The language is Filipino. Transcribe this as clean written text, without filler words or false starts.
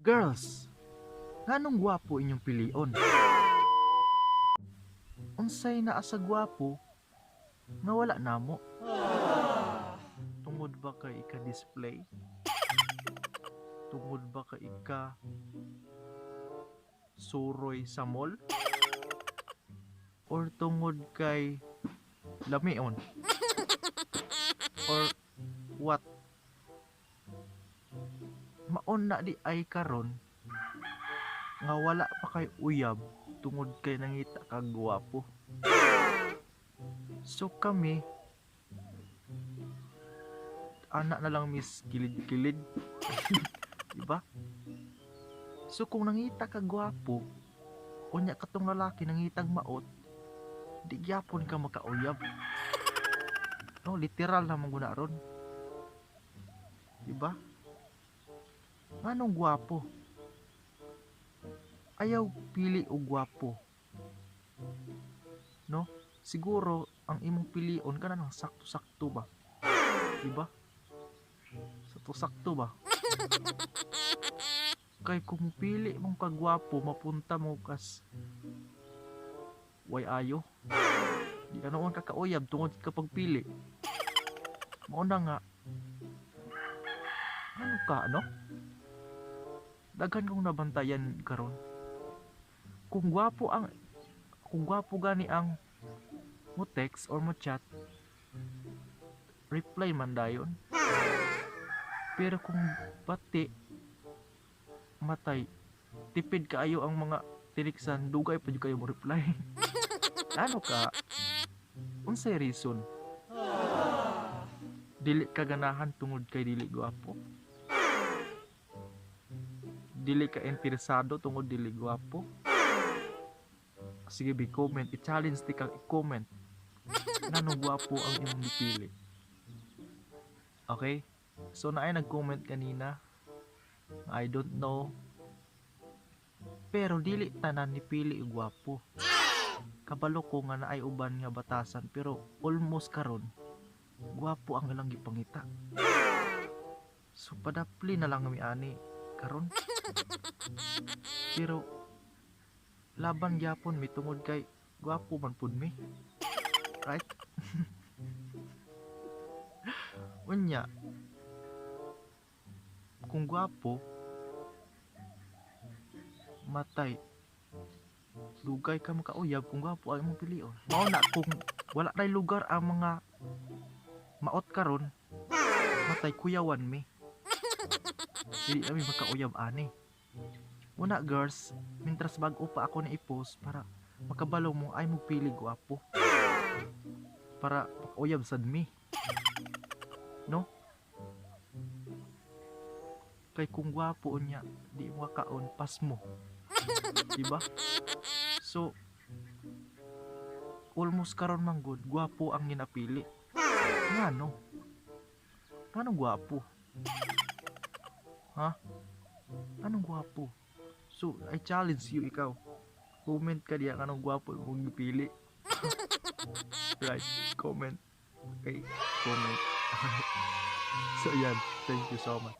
Girls, nganong gwapo inyong pilion? Unsay naa sa gwapo nga wala namo? Tungod ba kay ika-display? Tungod ba kay ika-suroy sa mall? Or tungod kay lamion? Or what? Maon na di ay karon nga wala pa kay uyab tungod kay nangita ka gwapo. So kami, anak na lang miss kilid-kilid. Diba? So kung nangita ka gwapo, unya katong lalaki nangitag maot, di gyapon ka makauyab. No, literal na mong ron. Diba? Nganong gwapo? Ayaw pili o gwapo. No? Siguro ang imong pilion kana nang sakto-sakto ba? Diba? Sakto-sakto ba? Kay kung pili mong kagwapo, mapunta mo kas way ayo. Di ka noon kakauyab tungod ka pagpili. Mauna nga. Ano ka, no? Daghan kong nabantayan karon. Kung gwapo gani ang mo text or mo chat, reply man dayon. Pero kung pati matay, tipid kaayo ang mga tiniksan, dugay pa jud kayo mo reply. Ano ka? Unsay reason? Dili ka ganahan tungod kay dili gwapo? Dili ka interesado tungod dili gwapo? Sige, comment. I-challenge ti kang i-comment. Nanong gwapo ang imong dipili. Okay? So, naay nag-comment kanina. I don't know. Pero dili tanan ni pili gwapo. Kabalo ko nga naay uban nga batasan. Pero almost karon gwapo ang ilang gipangita. So, padapli na lang mi ani karon. Pero laban gyapon mi tungod kay gwapo man pud mi. Right? Unya, kung gwapo, matay, dugay ka makauyab kung gwapo ay mong pilion. Mao na kung wala tay lugar ang mga maot karon, matay kuyawan mi. Dili kami makauyab ani. Una girls, mintras bago pa ako na i-post para makabalo mo ay mo pili gwapo. Para uyab sad mi. No? Kay kung gwapo niya, di mo kaon pas mo. Diba? So, almost karon man good, gwapo ang ginapili. Ngano? Anong gwapo? Ha? Anong gwapo? So, I challenge you, ikaw. Comment ka diya anong gwapo mong gipili. Right, comment. Okay, comment. So, yan. Thank you so much.